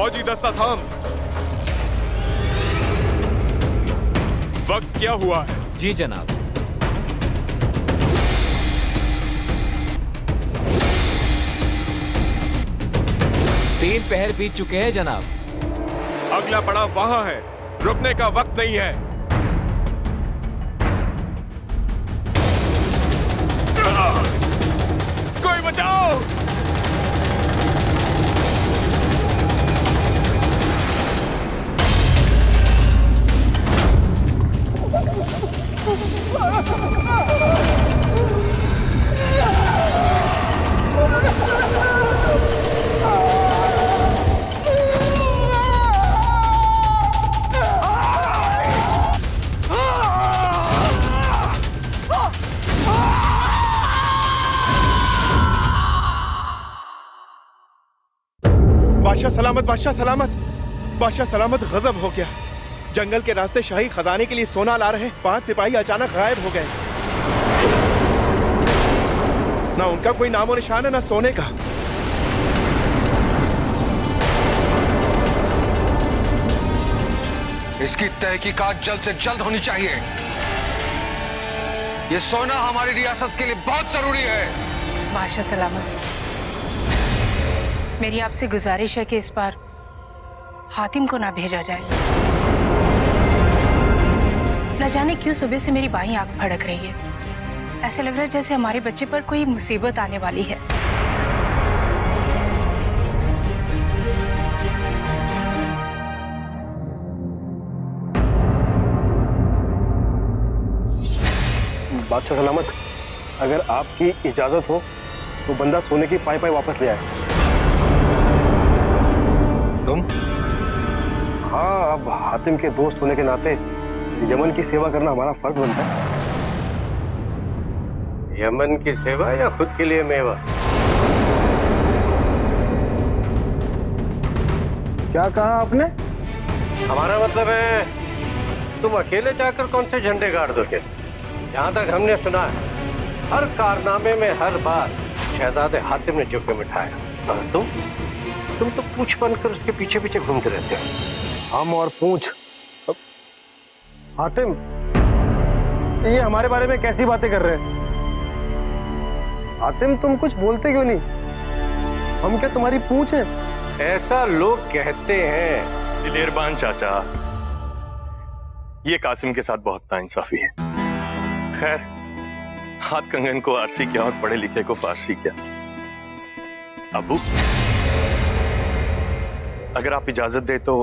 फौजी दस्ता थाम। वक्त क्या हुआ है? जी जनाब। तीन पहर बीत चुके हैं जनाब। अगला पड़ाव वहां है, रुकने का वक्त नहीं है। कोई बचाओ! बादशाह सलामत, बादशाह सलामत, बादशाह सलामत। गजब हो गया। जंगल के रास्ते शाही खजाने के लिए सोना ला रहे 5 सिपाही अचानक गायब हो गए। ना उनका कोई नामो निशान है, ना सोने का। इसकी तहकीकात जल्द से जल्द होनी चाहिए। ये सोना हमारी रियासत के लिए बहुत जरूरी है। बादशाह सलामत, मेरी आपसे गुजारिश है कि इस बार हातिम को ना भेजा जाए। न जाने क्यों सुबह से मेरी बाईं आंख फड़क रही है। ऐसे लग रहा है जैसे हमारे बच्चे पर कोई मुसीबत आने वाली है। बादशाह सलामत, अगर आपकी इजाजत हो तो बंदा सोने की पाई पाई वापस ले आए। तुम? हाँ, अब हातिम के दोस्त होने के नाते यमन की सेवा करना हमारा फर्ज बनता है। यमन की सेवा या खुद के लिए मेवा? क्या कहा आपने? हमारा मतलब है तुम अकेले जाकर कौन से झंडे गाड़ दोगे? जहां तक हमने सुना है, हर कारनामे में हर बार शहजादे हातिम ने जोखिम उठाया। और तुम तो पूछ बनकर उसके पीछे पीछे घूमते रहते हो। हम और पूछ? हातिम, ये हमारे बारे में कैसी बातें कर रहे हैं? हातिम, तुम कुछ बोलते क्यों नहीं? हम क्या तुम्हारी पूछ है? ऐसा लोग कहते हैं। दिलेरबान चाचा, ये कासिम के साथ बहुत नाइंसाफी है। खैर, हाथ कंगन को आरसी किया और पढ़े लिखे को फारसी किया। अबू, अगर आप इजाजत दे तो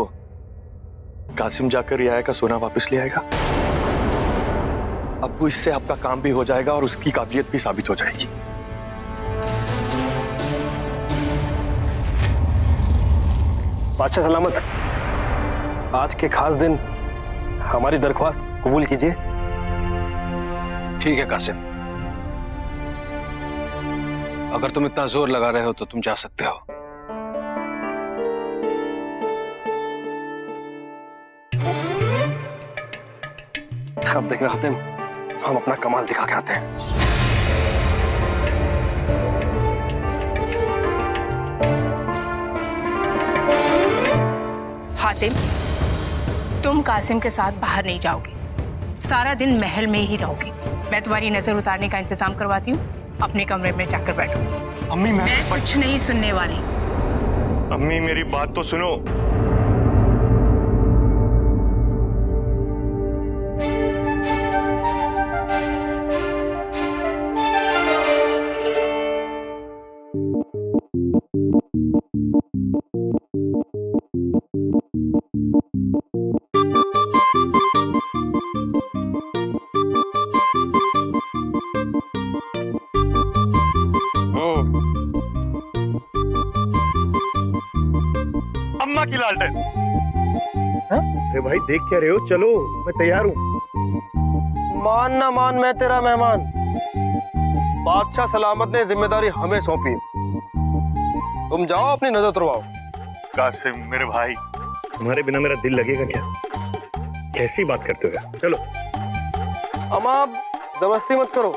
कासिम जाकर रियाया का सोना वापस ले आएगा। अबू, इससे आपका काम भी हो जाएगा और उसकी काबिलियत भी साबित हो जाएगी। बादशाह सलामत, आज के खास दिन हमारी दरख्वास्त कबूल कीजिए। ठीक है कासिम, अगर तुम इतना जोर लगा रहे हो तो तुम जा सकते हो। अब देखना हातिम, हम अपना कमाल दिखा के आते हैं। हातिम, तुम कासिम के साथ बाहर नहीं जाओगे, सारा दिन महल में ही रहोगे। मैं तुम्हारी नजर उतारने का इंतजाम करवाती हूँ, अपने कमरे में जाकर बैठो। अम्मी, मैं कुछ नहीं सुनने वाली। अम्मी, मेरी बात तो सुनो। अम्मा की लालटेन। अरे भाई, देख क्या रहे हो? चलो, मैं तैयार हूँ। मान ना मान, मैं तेरा मेहमान। बादशाह सलामत ने जिम्मेदारी हमें सौंपी। तुम जाओ, अपनी नजर उतरवाओ। कासिम मेरे भाई, तुम्हारे बिना मेरा दिल लगेगा क्या? कैसी बात करते हो? चलो। अम्मा, आप जबरदस्ती मत करो।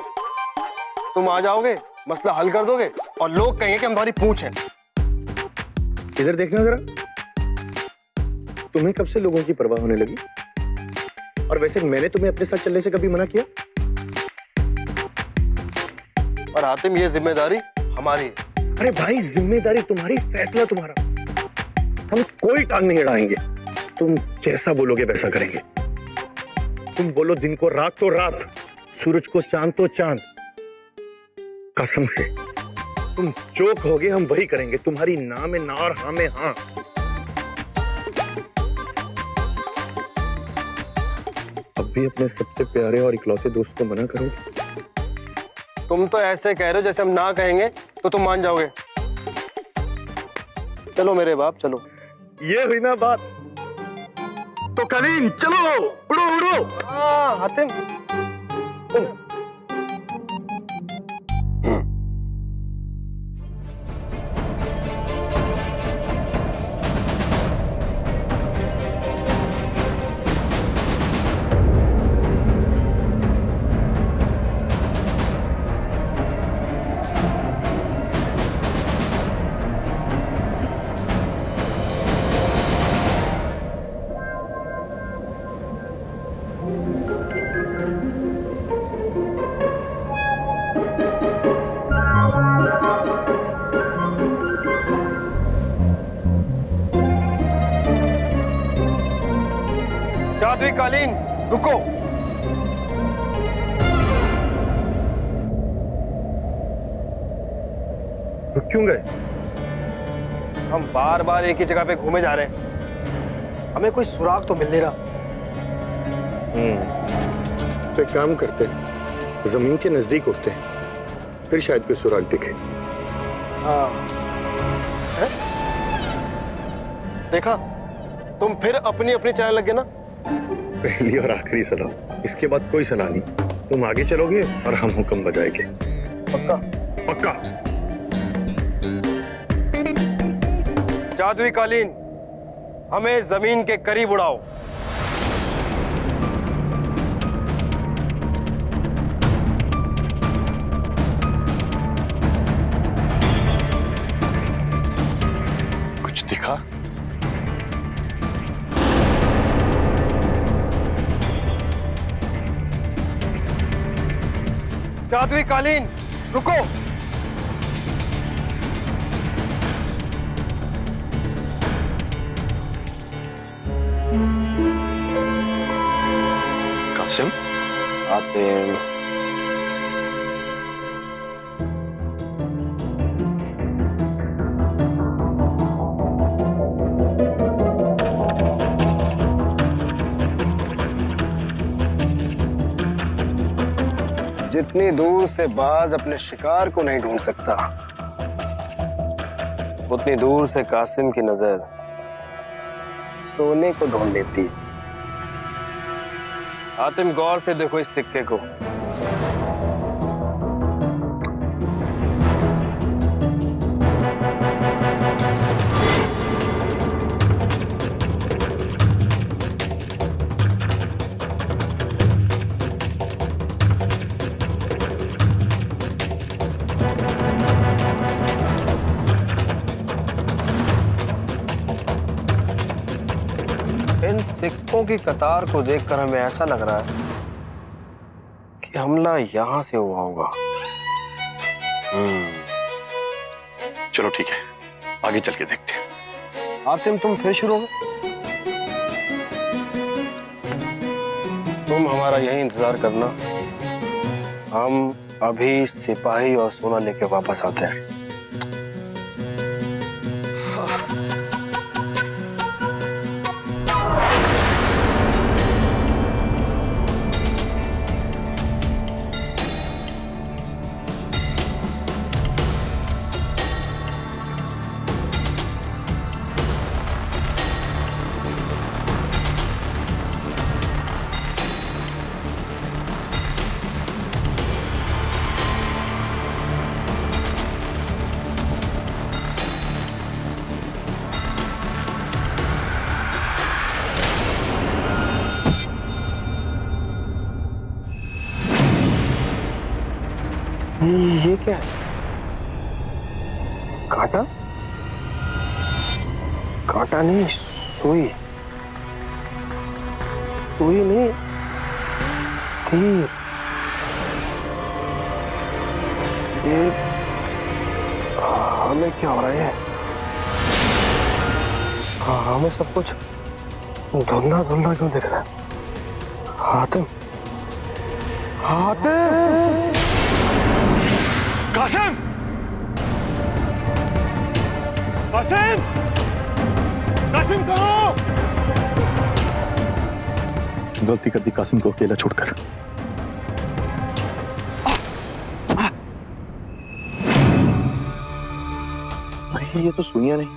तुम आ जाओगे, मसला हल कर दोगे और लोग कहेंगे कि हमारी पूछ है। इधर देखना जरा, तुम्हें कब से लोगों की परवाह होने लगी? और वैसे मैंने तुम्हें अपने साथ चलने से कभी मना किया? और हातिम, ये जिम्मेदारी हमारी है। अरे भाई, जिम्मेदारी तुम्हारी, फैसला तुम्हारा। हम कोई टांग नहीं अड़ाएंगे। तुम जैसा बोलोगे वैसा करेंगे। तुम बोलो दिन को रात तो रात, सूरज को चांद तो चांद। कसम से तुम जो कहोगे हम वही करेंगे। तुम्हारी ना में ना और हाँ में हाँ। अब भी अपने सबसे प्यारे और इकलौते दोस्त को मना करोगे? तुम तो ऐसे कह रहे हो जैसे हम ना कहेंगे तो तुम मान जाओगे। चलो मेरे बाप, चलो। ये हुई ना बात। तो कलीम, चलो, उड़ो उड़ो। हाँ हातिम। जादुई कालीन, रुको। रुक क्यों गए? हम बार बार एक ही जगह पे घूमे जा रहे हैं, हमें कोई सुराग तो मिल नहीं रहा। तो एक काम करते हैं, जमीन के नजदीक उठते हैं, फिर शायद कोई सुराग दिखे। हाँ, देखा, तुम फिर अपनी अपनी चलने लग गए ना। पहली और आखिरी सलाह, इसके बाद कोई सलाह नहीं। तुम आगे चलोगे और हम हुक्म बजाएंगे। पक्का? पक्का। जादुई कालीन, हमें जमीन के करीब उड़ाओ। कुछ दिखा? जादुई कालीन, रुको। कासिम, आते हैं। जितनी दूर से बाज अपने शिकार को नहीं ढूंढ सकता, उतनी दूर से कासिम की नजर सोने को ढूंढ लेती। हातिम, गौर से देखो इस सिक्के को। इन सिक्कों की कतार को देखकर हमें ऐसा लग रहा है कि हमला यहां से हुआ होगा। चलो ठीक है, आगे चल के देखते हैं। हातिम, तुम फिर शुरू हो। तुम हमारा यही इंतजार करना, हम अभी सिपाही और सोना लेके वापस आते हैं। ये क्या है? कांटा? कांटा नहीं, सुई। सुई नहीं, तीर। ये हमें क्या हो रहा है? हाँ, हमें सब कुछ धुंधला धुंधला क्यों दिख रहा है? हातिम, हातिम, कासिम! कासिम! कासिम कहाँ? गलती कर दी कासिम को अकेला छोड़कर। नहीं, ये तो सुइयां नहीं,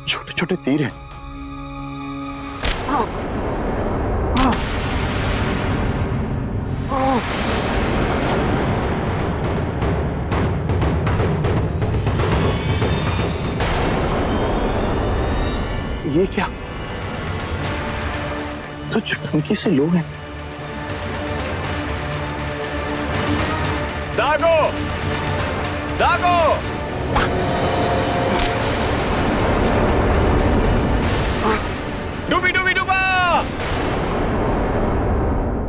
छोटे छोटे तीर हैं। ये क्या? तो चुटकी से लोग हैं। दागो, दागो। डूबी डूबी डूबा।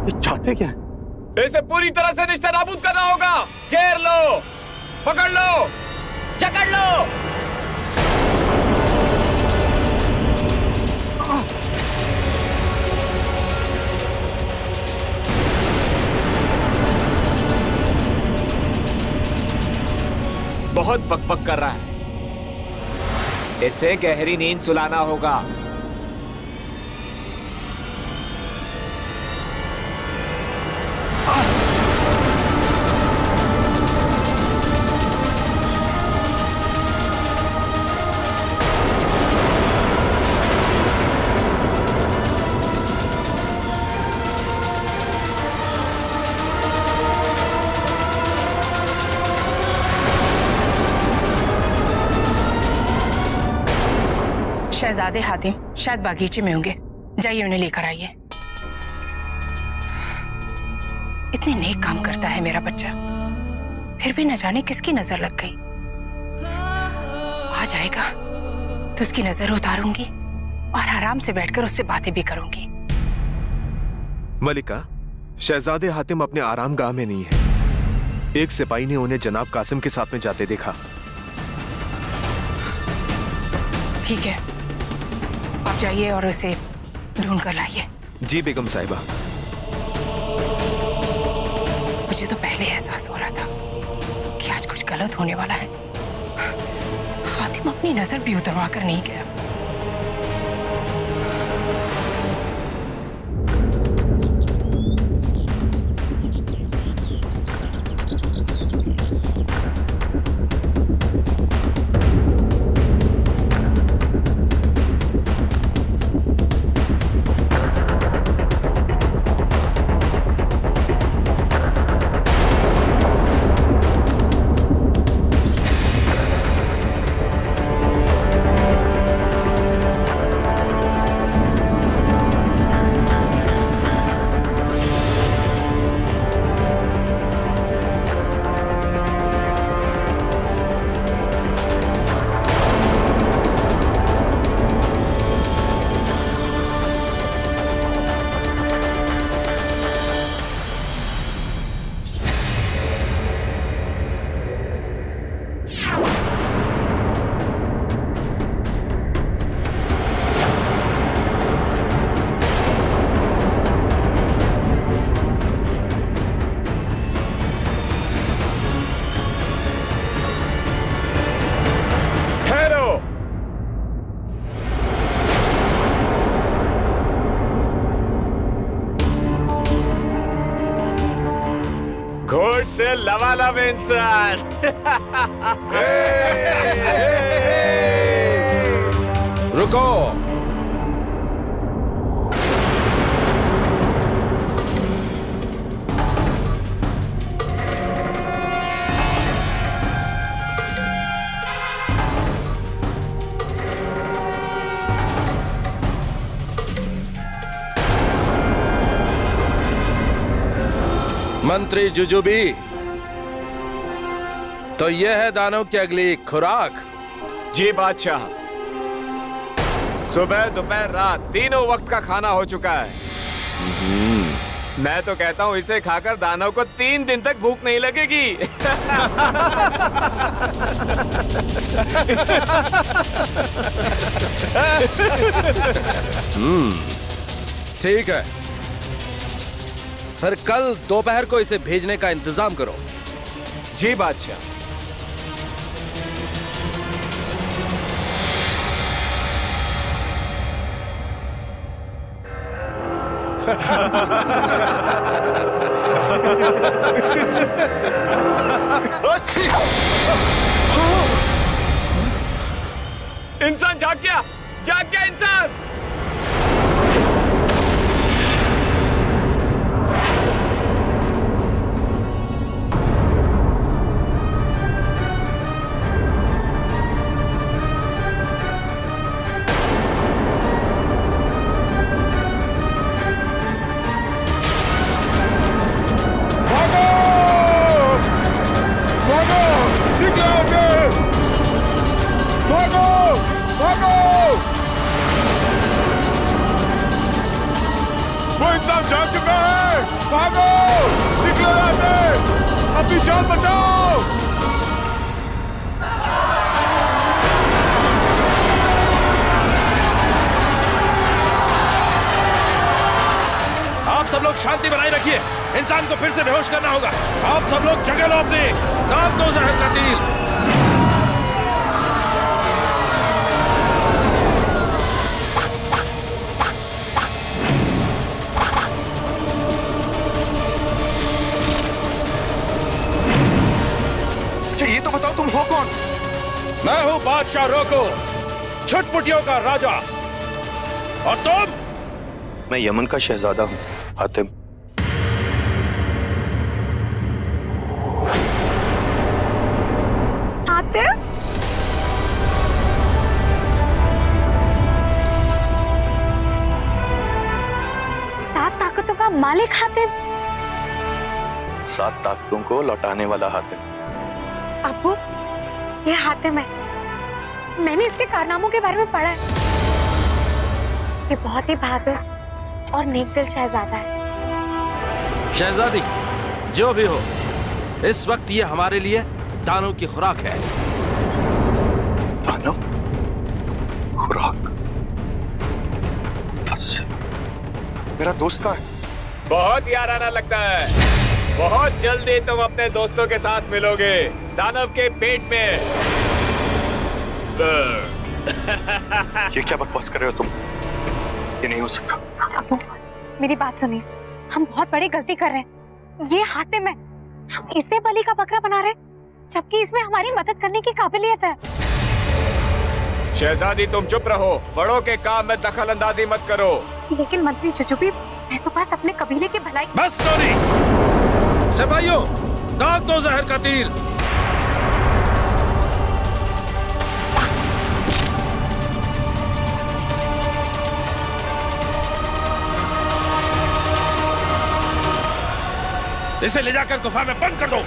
ये चाहते क्या है? इसे पूरी तरह से निश्चित नाबूद करना होगा। घेर लो, पकड़ लो, जकड़ लो। बहुत बकबक कर रहा है, इसे गहरी नींद सुलाना होगा। शहजादे हातिम शायद बागीचे में होंगे, जाइए उन्हें लेकर आइए। इतने नेक काम करता है मेरा बच्चा, फिर भी न जाने किसकी नजर लग गई। आ जाएगा तो उसकी नजर उतारूंगी और आराम से बैठकर उससे बातें भी करूंगी। मलिका, शहजादे हातिम अपने आराम गाह में नहीं है। एक सिपाही ने उन्हें जनाब कासिम के साथ में जाते देखा। ठीक है, आप जाइए और उसे ढूंढ कर लाइए। जी बेगम साहिबा। मुझे तो पहले एहसास हो रहा था कि आज कुछ गलत होने वाला है। हातिम अपनी नजर भी उतरवा कर नहीं गया। घोष से लवालब इंसान। रुको। मंत्री जुजुबी, तो यह है दानव की अगली खुराक। जी बादशाह, सुबह दोपहर रात तीनों वक्त का खाना हो चुका है। मैं तो कहता हूँ इसे खाकर दानव को 3 दिन तक भूख नहीं लगेगी। ठीक है, फिर कल दोपहर को इसे भेजने का इंतजाम करो। जी बादशाह। इंसान जाग गया इंसान। वो इंसान जाग चुका है, भागो, निकलो यहाँ से, अपनी जान बचाओ। आप सब लोग शांति बनाए रखिए, इंसान को फिर से बेहोश करना होगा। आप सब लोग जगह लो अपने, दाग दो जहर का तीर। ये तो बताओ तुम हो कौन? मैं हूं बादशाह रोको, छुटपुटियों का राजा। और तुम? मैं यमन का शहजादा हूं, हातिम। हातिम? सात ताकतों का मालिक हातिम? 7 ताकतों को लौटाने वाला हातिम। अब्बू, ये हातिम है। मैंने इसके कारनामों के बारे में पढ़ा है। ये बहुत ही बहादुर और नेक दिल शहजादा है। शहजादी, जो भी हो, इस वक्त ये हमारे लिए दानव की खुराक है। दानव? खुराक? बस मेरा दोस्त कहाँ है? बहुत याराना लगता है। बहुत जल्दी तुम अपने दोस्तों के साथ मिलोगे दानव के पेट में। ये क्या बकवास कर रहे हो तुम? ये नहीं हो सकता। अब्बू, मेरी बात सुनिए, हम बहुत बड़ी गलती कर रहे हैं। ये हातिम है, हम इसे बलि का बकरा बना रहे हैं, जबकि इसमें हमारी मदद करने की काबिलियत है। शहजादी तुम चुप रहो, बड़ों के काम में दखल अंदाजी मत करो। लेकिन मंत्री जुजुबी, मैं तो बस अपने कबीले की भलाई। बस टोनी, सिपाहियों, दाग दो जहर का तीर। इसे ले जाकर गुफा में बंद कर दो।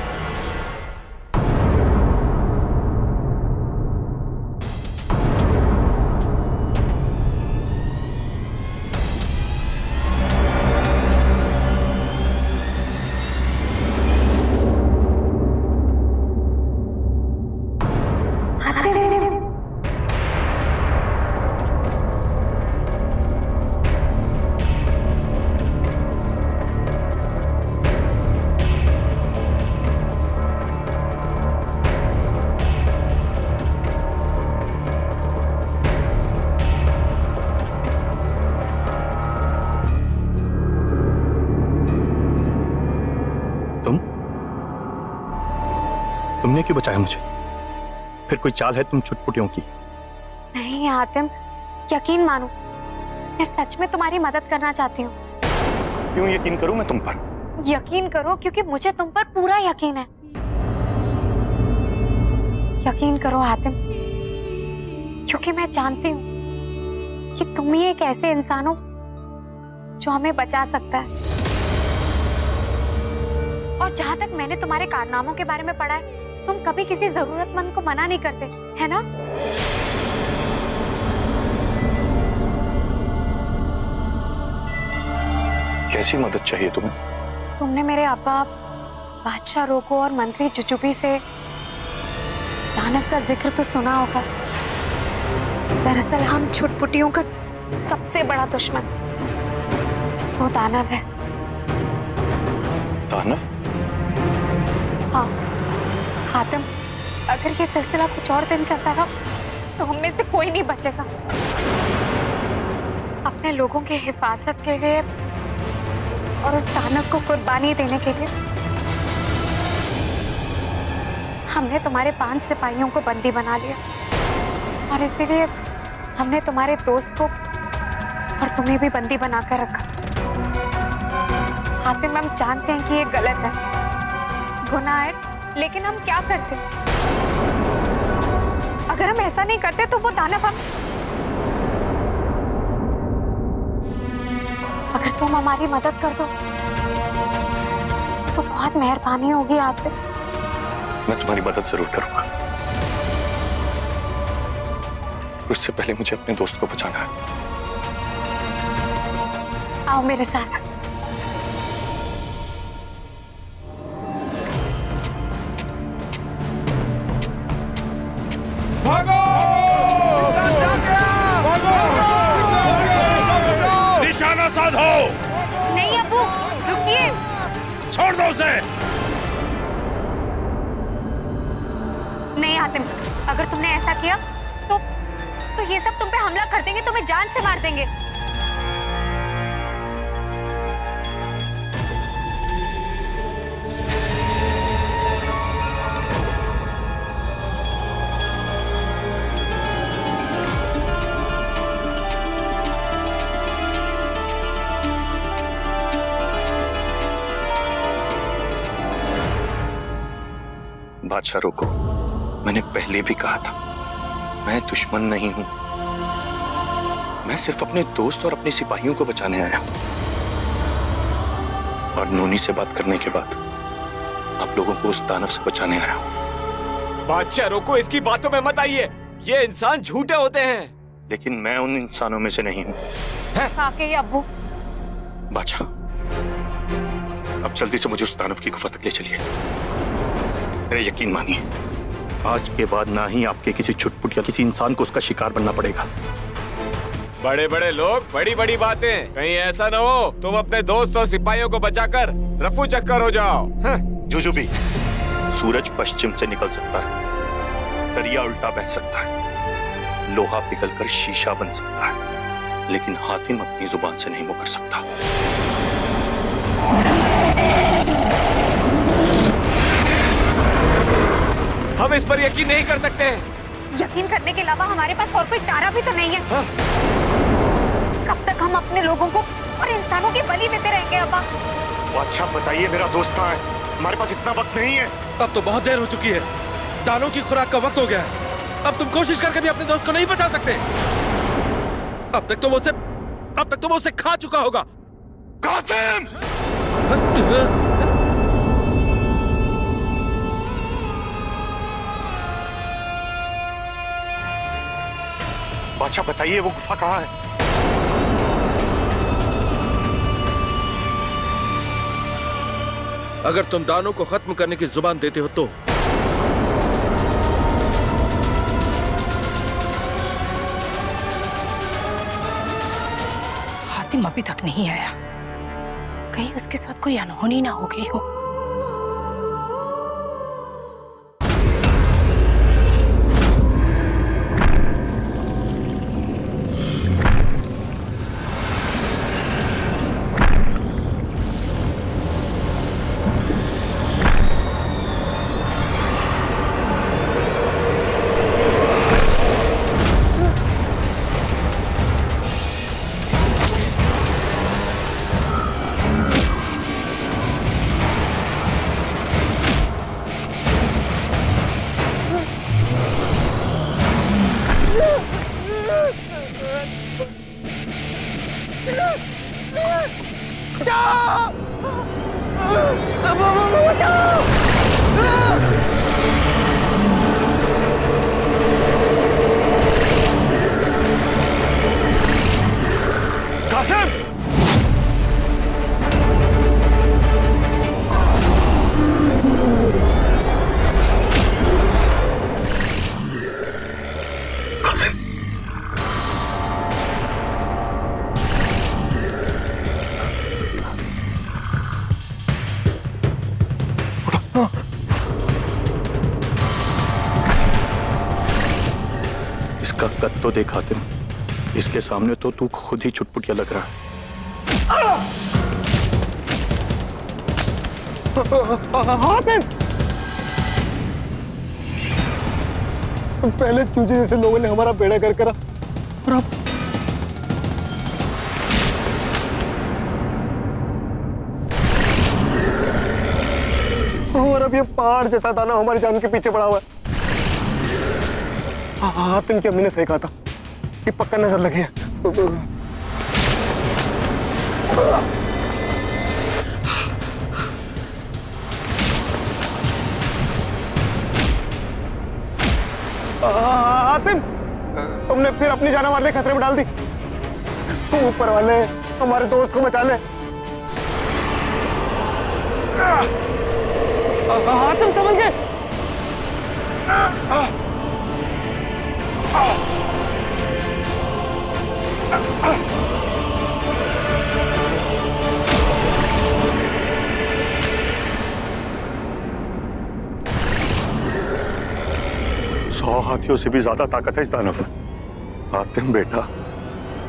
तुमने क्यों बचाया मुझे? फिर कोई चाल है तुम चुटपुटियों की? नहीं हातिम, यकीन मानो, मैं सच में तुम्हारी मदद करना चाहती हूँ। क्यों यकीन करूं मैं तुम पर? यकीन करो, क्योंकि मुझे तुम पर पूरा यकीन है। यकीन करो हातिम, क्योंकि मैं जानती हूँ कि तुम ही एक ऐसे इंसान हो जो हमें बचा सकता है। और जहां तक मैंने तुम्हारे कारनामों के बारे में पढ़ा है, तुम कभी किसी जरूरतमंद को मना नहीं करते, है ना? कैसी मदद चाहिए तुम्हें? तुमने मेरे अब्बा बादशाह रोको और मंत्री जुजुबी से दानव का जिक्र तो सुना होगा। दरअसल हम छुटपुटियों का सबसे बड़ा दुश्मन वो दानव है। दानव? हाँ हातिम, अगर ये सिलसिला कुछ और दिन चलता रहा तो हम में से कोई नहीं बचेगा। अपने लोगों की हिफाजत के लिए और उस दानव को कुर्बानी देने के लिए हमने तुम्हारे 5 सिपाहियों को बंदी बना लिया और इसीलिए हमने तुम्हारे दोस्त को और तुम्हें भी बंदी बनाकर रखा। हातिम, हम जानते हैं कि ये गलत है, गुनाह है, लेकिन हम क्या करते? अगर हम ऐसा नहीं करते तो वो दानव अगर तुम हमारी मदद कर दो तो बहुत मेहरबानी होगी हातिम। मैं तुम्हारी मदद जरूर करूंगा। उससे पहले मुझे अपने दोस्त को बचाना है। आओ मेरे साथ। भागो! निशाना साधो! नहीं अब्बू, रुकिए। छोड़ दो उसे। नहीं हातिम, अगर तुमने ऐसा किया तो ये सब तुम पे हमला कर देंगे, तुम्हें जान से मार देंगे। बादशाह रोको, मैंने पहले भी कहा था मैं दुश्मन नहीं हूं। मैं सिर्फ अपने दोस्त और अपने सिपाहियों को बचाने आया हूं। और नोनी से बात करने के बाद आप लोगों को उस दानव से बचाने आया हूं। बादशाह रोको, इसकी बातों में मत आइए, ये इंसान झूठे होते हैं। लेकिन मैं उन इंसानों में से नहीं हूं। वाकई अब्बू। बादशाह, अब जल्दी से मुझे उस दानव की गुफा तक ले चलिए। मेरा यकीन मानिए, आज के बाद ना ही आपके किसी छुटपुट या किसी इंसान को उसका शिकार बनना पड़ेगा। बड़े बड़े लोग, बड़ी बड़ी बातें, कहीं ऐसा ना हो तुम अपने दोस्त और सिपाहियों को बचाकर रफू चक्कर हो जाओ। जुजुबी, सूरज पश्चिम से निकल सकता है, दरिया उल्टा बह सकता है, लोहा पिघलकर शीशा बन सकता है, लेकिन हातिम अपनी जुबान से नहीं मुकर सकता। हम इस पर यकीन नहीं कर सकते। यकीन करने के अलावा हमारे पास और कोई चारा भी तो नहीं है। हाँ? कब तक हम अपने लोगों को और इंसानों की बलि देते रहेंगे अब्बा? अच्छा बताइए, मेरा दोस्त कहाँ है? हमारे पास इतना वक्त नहीं है। अब तो बहुत देर हो चुकी है, दानों की खुराक का वक्त हो गया है। अब तुम कोशिश करके भी अपने दोस्त को नहीं बचा सकते। अब तक तो वो उसे खा चुका होगा। कासिम! बादशाह बताइए, वो गुफा कहाँ है? अगर तुम दानों को खत्म करने की जुबान देते हो तो हातिम अभी तक नहीं आया, कहीं उसके साथ कोई अनहोनी ना हो गई हो। इसका कद तो देखा तुम, इसके सामने तो तू खुद ही चुटपुटिया लग रहा है। पहले तुझे जैसे लोगों ने हमारा बेड़ा कर करा और अब ये पहाड़ जैसा दाना हमारी जान के पीछे पड़ा हुआ है। हातिम की अम्मी ने सही कहा था कि पक्का नजर लगी है। हातिम, तुमने फिर अपनी जान हमारे खतरे में डाल दी। ऊपर वाले हमारे दोस्त को बचा ले। हातिम समझ गए? 100 हाथियों से भी ज्यादा ताकत है इस दानव में। हातिम बेटा,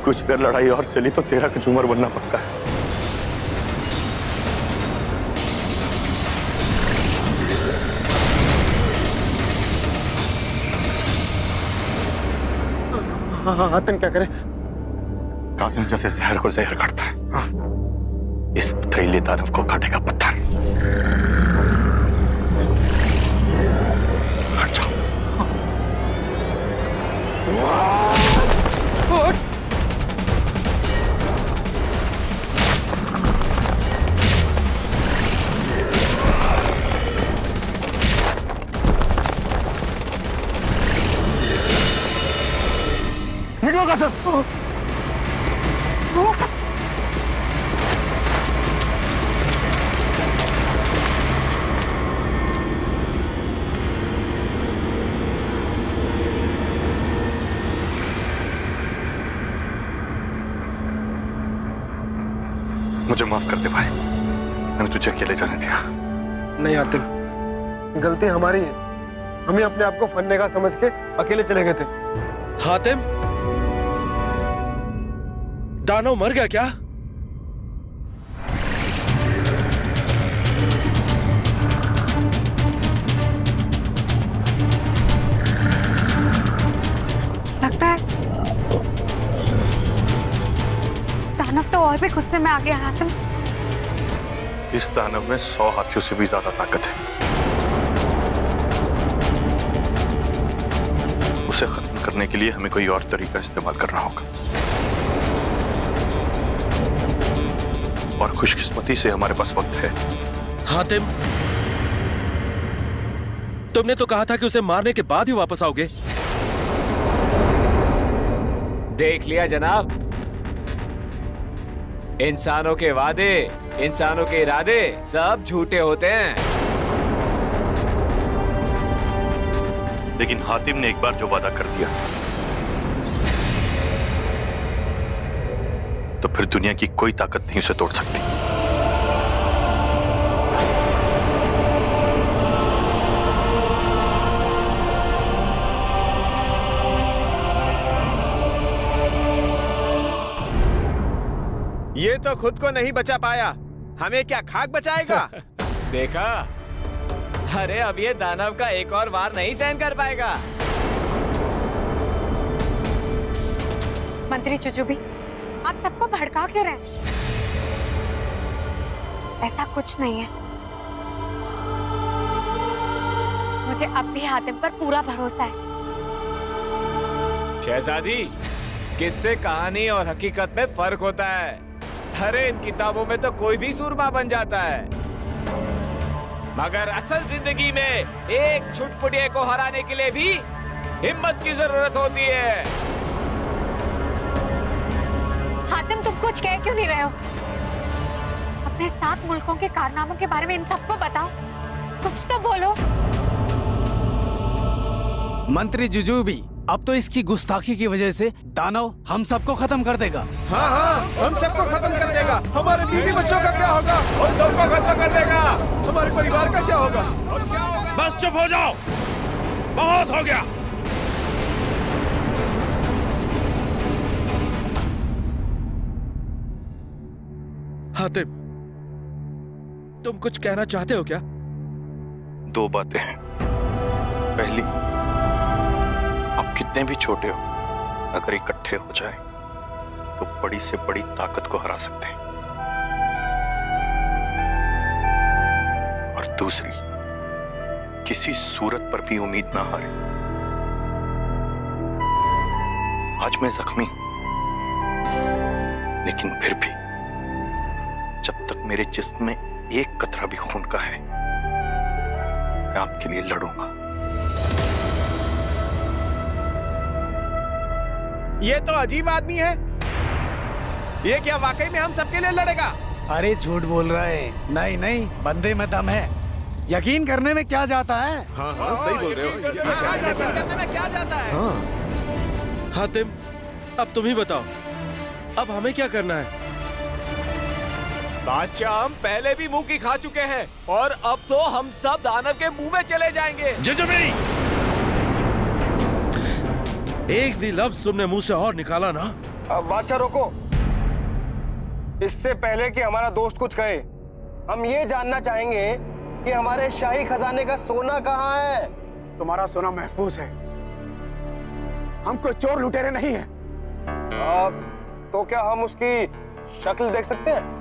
कुछ देर लड़ाई और चली तो तेरा कचूमर बनना पक्का है। हातिम क्या करे? कासिम जैसे जहर को जहर काटता है, इस पथरीले दानव को काटेगा पत्थर। हट जाओ। निकलो कासिम। मुझे माफ कर दे भाई, मैंने तुझे अकेले जाने दिया। नहीं हातिम, गलती हमारी है। हमें अपने आप को फन्ने का समझ के अकेले चले गए थे। हातिम, दानव मर गया क्या? लगता है दानव तो और भी गुस्से में आ गया। हातिम, इस दानव में 100 हाथियों से भी ज्यादा ताकत है। उसे खत्म करने के लिए हमें कोई और तरीका इस्तेमाल करना होगा, और खुशकिस्मती से हमारे पास वक्त है। हातिम, तुमने तो कहा था कि उसे मारने के बाद ही वापस आओगे। देख लिया जनाब, इंसानों के वादे, इंसानों के इरादे सब झूठे होते हैं। लेकिन हातिम ने एक बार जो वादा कर दिया, तो फिर दुनिया की कोई ताकत नहीं उसे तोड़ सकती। ये तो खुद को नहीं बचा पाया, हमें क्या खाक बचाएगा? देखा? अरे अब ये दानव का एक और वार नहीं सहन कर पाएगा। मंत्री चुचुबी, आप सबको भड़का क्यों रहे हैं? ऐसा कुछ नहीं है। मुझे अब भी हातिम पर पूरा भरोसा है। शहजादी, किस्से, कहानी और हकीकत में फर्क होता है। अरे इन किताबों में तो कोई भी सूरमा बन जाता है, मगर असल जिंदगी में एक छुटपुटिये को हराने के लिए भी हिम्मत की जरूरत होती है। हातिम, तुम कुछ कह क्यों नहीं रहे हो? अपने 7 मुल्कों के कारनामों के बारे में इन सबको बताओ, कुछ तो बोलो। मंत्री जुजुबी, अब तो इसकी गुस्ताखी की वजह से दानव हम सबको खत्म कर देगा। हाँ हाँ, हम सबको खत्म कर देगा। हमारे बीवी बच्चों का क्या होगा? उन सबको खत्म कर देगा। हमारे परिवार का क्या होगा? बस चुप हो जाओ, बहुत हो गया। हातिम, तुम कुछ कहना चाहते हो क्या? दो बातें हैं। पहली, आप कितने भी छोटे हो, अगर इकट्ठे हो जाए तो बड़ी से बड़ी ताकत को हरा सकते हैं। और दूसरी, किसी सूरत पर भी उम्मीद ना हारे। आज मैं जख्मी, लेकिन फिर भी जब तक मेरे जिस्म में एक कतरा भी खून का है, मैं आपके लिए लड़ूंगा। ये तो अजीब आदमी है। ये क्या वाकई में हम सबके लिए लड़ेगा? अरे झूठ बोल रहा है। नहीं नहीं, बंदे में दम है। यकीन करने में क्या जाता है? हाँ हाँ, सही बोल रहे हो। यकीन करने में क्या जाता है? हाँ। हातिम, अब तुम ही बताओ, अब हमें क्या करना है? बादशाह, हम पहले भी मुंह की खा चुके हैं और अब तो हम सब दानव के मुंह में चले जाएंगे। जुजुबी, एक भी लफ्ज तुमने मुंह से और निकाला ना? अब बादशाह रोको। इससे पहले कि हमारा दोस्त कुछ कहे, हम ये जानना चाहेंगे कि हमारे शाही खजाने का सोना कहाँ है? तुम्हारा सोना महफूज है। हम कोई चोर लुटेरे नहीं है। तो क्या हम उसकी शक्ल देख सकते हैं?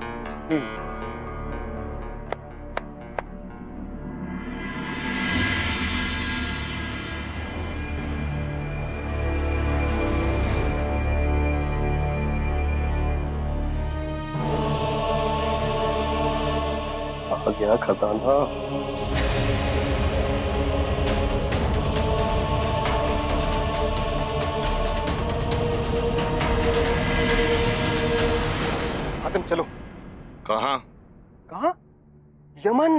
आ गया खजाना। हातिम चलो। कहां? कहां? यमन।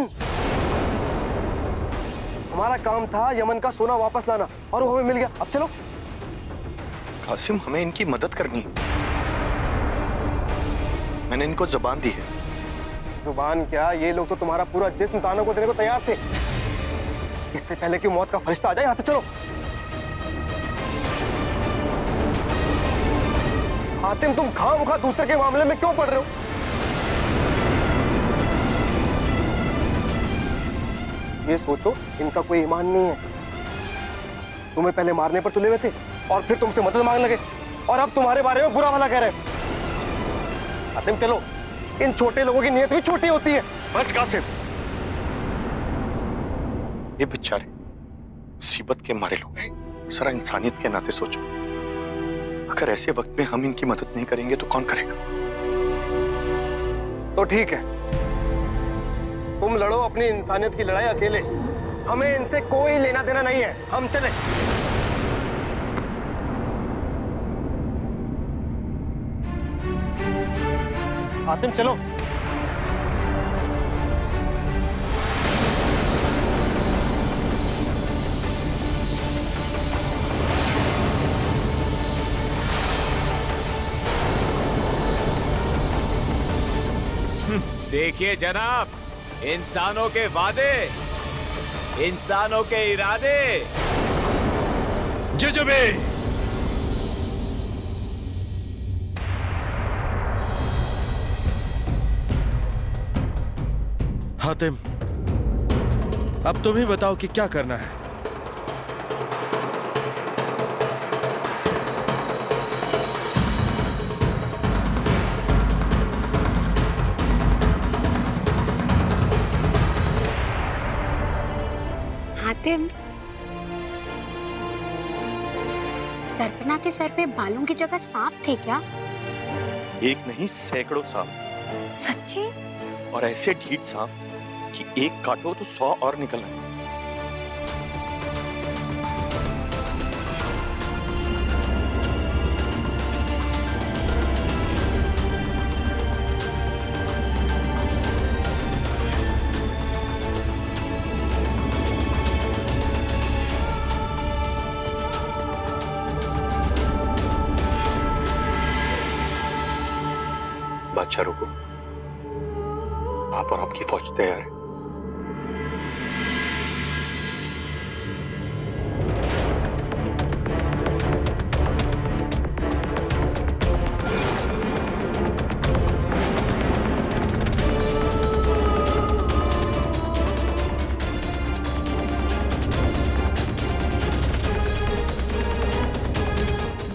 हमारा काम था यमन का सोना वापस लाना और वो हमें मिल गया। अब चलो। कासिम, हमें इनकी मदद करनी। मैंने इनको जुबान दी है। जुबान क्या, ये लोग तो तुम्हारा पूरा जिस्म दानों को देने को तैयार थे। इससे पहले कि मौत का फरिश्ता आ जाए, यहां से चलो। हातिम, तुम खामखा दूसरे के मामले में क्यों पड़ रहे हो? ये सोचो, इनका कोई ईमान नहीं है। तुम्हें पहले मारने पर तुले हुए थे और फिर तुमसे मदद मांगने लगे और अब तुम्हारे बारे में बुरा भला कह रहे हैं। हातिम चलो, इन छोटे लोगों की नीयत भी छोटी होती है। बस कासिम, ये बेचारे मुसीबत के मारे लोग हैं। जरा इंसानियत के नाते सोचो, अगर ऐसे वक्त में हम इनकी मदद नहीं करेंगे तो कौन करेगा? तो ठीक है, तुम लड़ो अपनी इंसानियत की लड़ाई अकेले। हमें इनसे कोई लेना देना नहीं है। हम चले। हातिम चलो। देखिए जनाब, इंसानों के वादे, इंसानों के इरादे। जुजुबी, हातिम, अब तुम ही बताओ कि क्या करना है। हातिम, सरपना के सर पे बालों की जगह सांप थे क्या? एक नहीं, सैकड़ों सांप। सच्ची? और ऐसे ढीठ सांप कि एक काटो तो 100 और निकल आए। बादशाह रुको, आप और आपकी फौज तैयार है।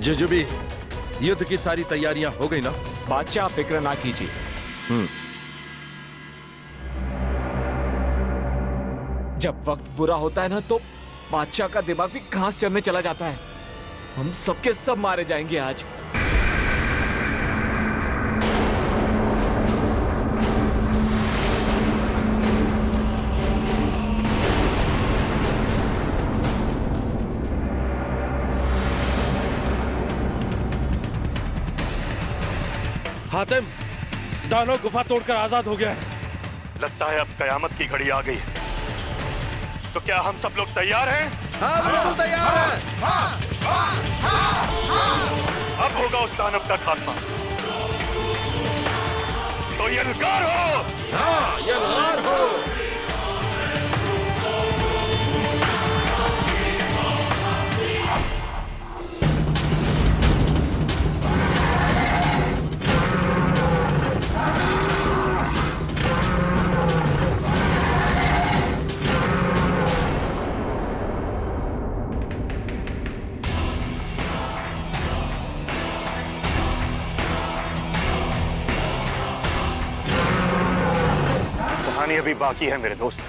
जुजुबी, युद्ध की सारी तैयारियां हो गई ना? बादशाह फिक्र ना कीजिए। जब वक्त बुरा होता है ना तो बादशाह का दिमाग भी घास चरने चला जाता है। हम सबके सब मारे जाएंगे आज। हातिम, दानव गुफा तोड़कर आजाद हो गया है। लगता है अब कयामत की घड़ी आ गई है। तो क्या हम सब लोग तैयार हैं? हाँ, बिल्कुल तैयार हैं। अब होगा उस दानव का खात्मा। तो यलगार हो। हाँ, यलगार हो। कहानी अभी बाकी है मेरे दोस्त।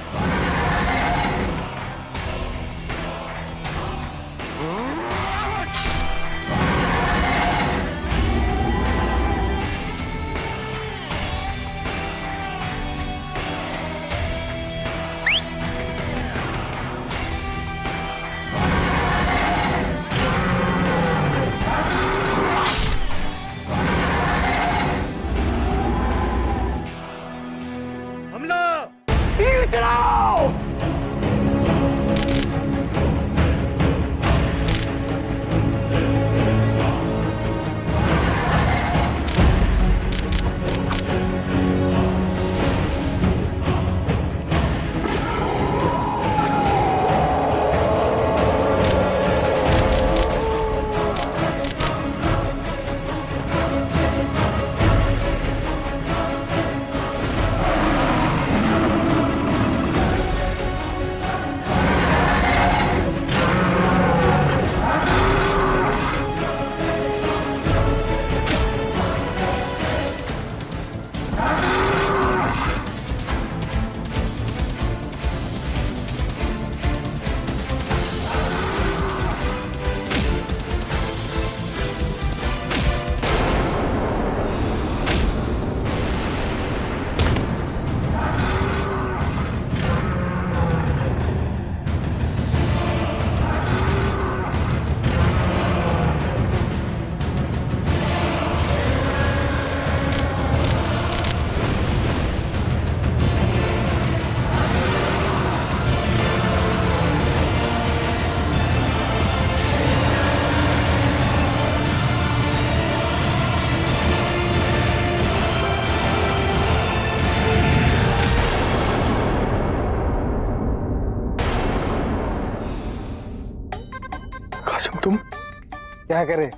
तुम क्या करें?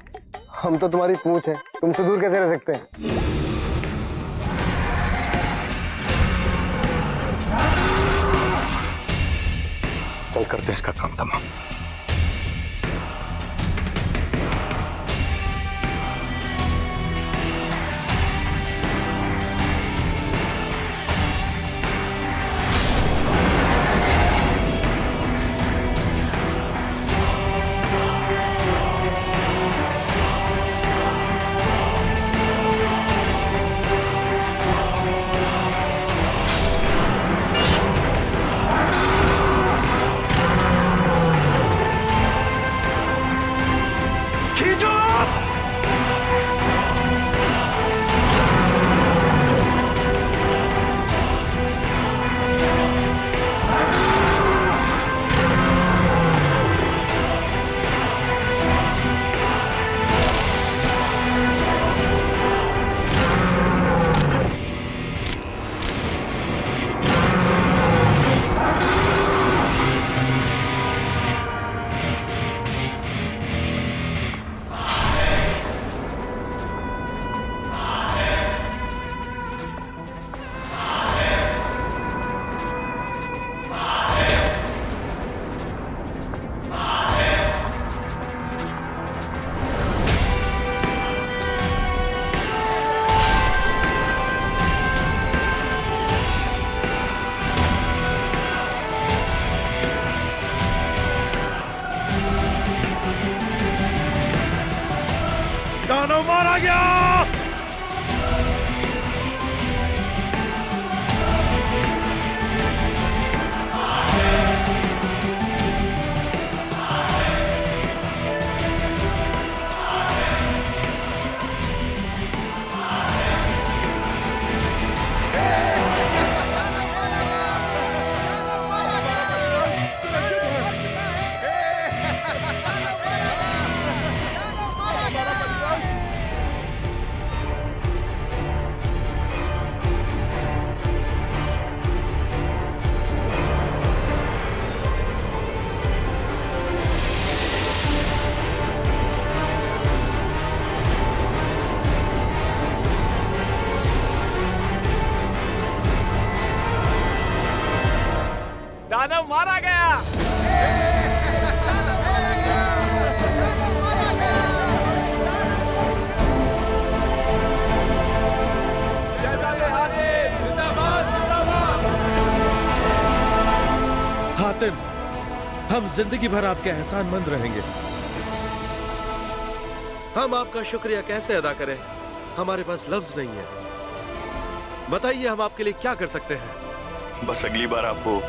हम तो तुम्हारी पूंछ है, तुमसे दूर कैसे रह सकते हैं? चल करते इसका काम तमाम। दानव मारा गया। दानव मारा गया। हातिम, हम जिंदगी भर आपके एहसानमंद रहेंगे। हम आपका शुक्रिया कैसे अदा करें, हमारे पास लफ्ज नहीं है। बताइए हम आपके लिए क्या कर सकते हैं। बस अगली बार आप वो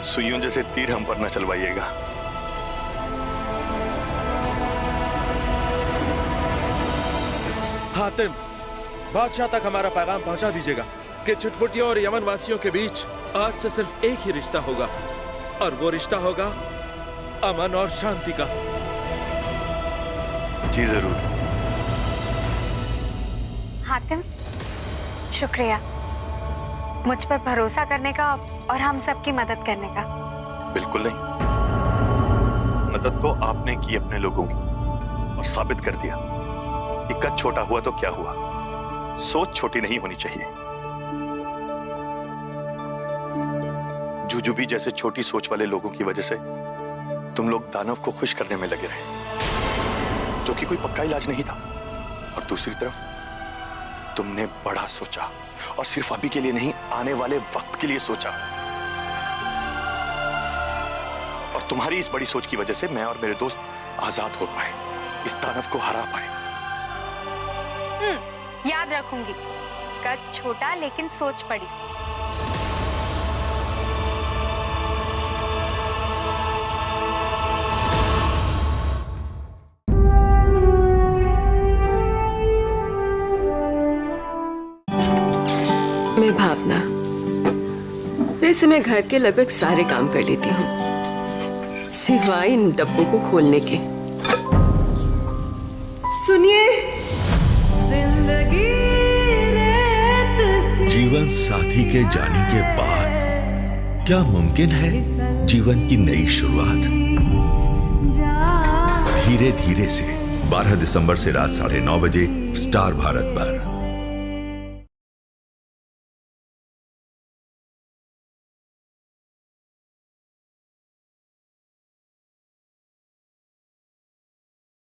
सुइयों जैसे तीर हम पर न चलवाइएगा। हातिम, बादशाह तक हमारा पैगाम पहुंचा दीजिएगा कि चुटपुटियों और यमन वासियों के बीच आज से सिर्फ एक ही रिश्ता होगा, और वो रिश्ता होगा अमन और शांति का। जी जरूर। हातिम, शुक्रिया मुझ पर भरोसा करने का और हम सबकी मदद करने का। बिल्कुल नहीं, मदद तो आपने की अपने लोगों की, और साबित कर दिया कि कद छोटा हुआ तो क्या हुआ, सोच छोटी नहीं होनी चाहिए। जुजुबी जैसे छोटी सोच वाले लोगों की वजह से तुम लोग दानव को खुश करने में लगे रहे, जो कि कोई पक्का इलाज नहीं था। और दूसरी तरफ तुमने बड़ा सोचा, और सिर्फ अभी के लिए नहीं, आने वाले वक्त के लिए सोचा। और तुम्हारी इस बड़ी सोच की वजह से मैं और मेरे दोस्त आजाद हो पाए, इस दानव को हरा पाए। याद रखूंगी, कद छोटा लेकिन सोच बड़ी। मैं भावना, वैसे मैं घर के लगभग सारे काम कर लेती हूँ, सिवाय इन डब्बों को खोलने के। सुनिए, जीवन साथी के जाने के बाद क्या मुमकिन है जीवन की नई शुरुआत? धीरे धीरे से 12 दिसंबर से रात 9:30 बजे स्टार भारत पर।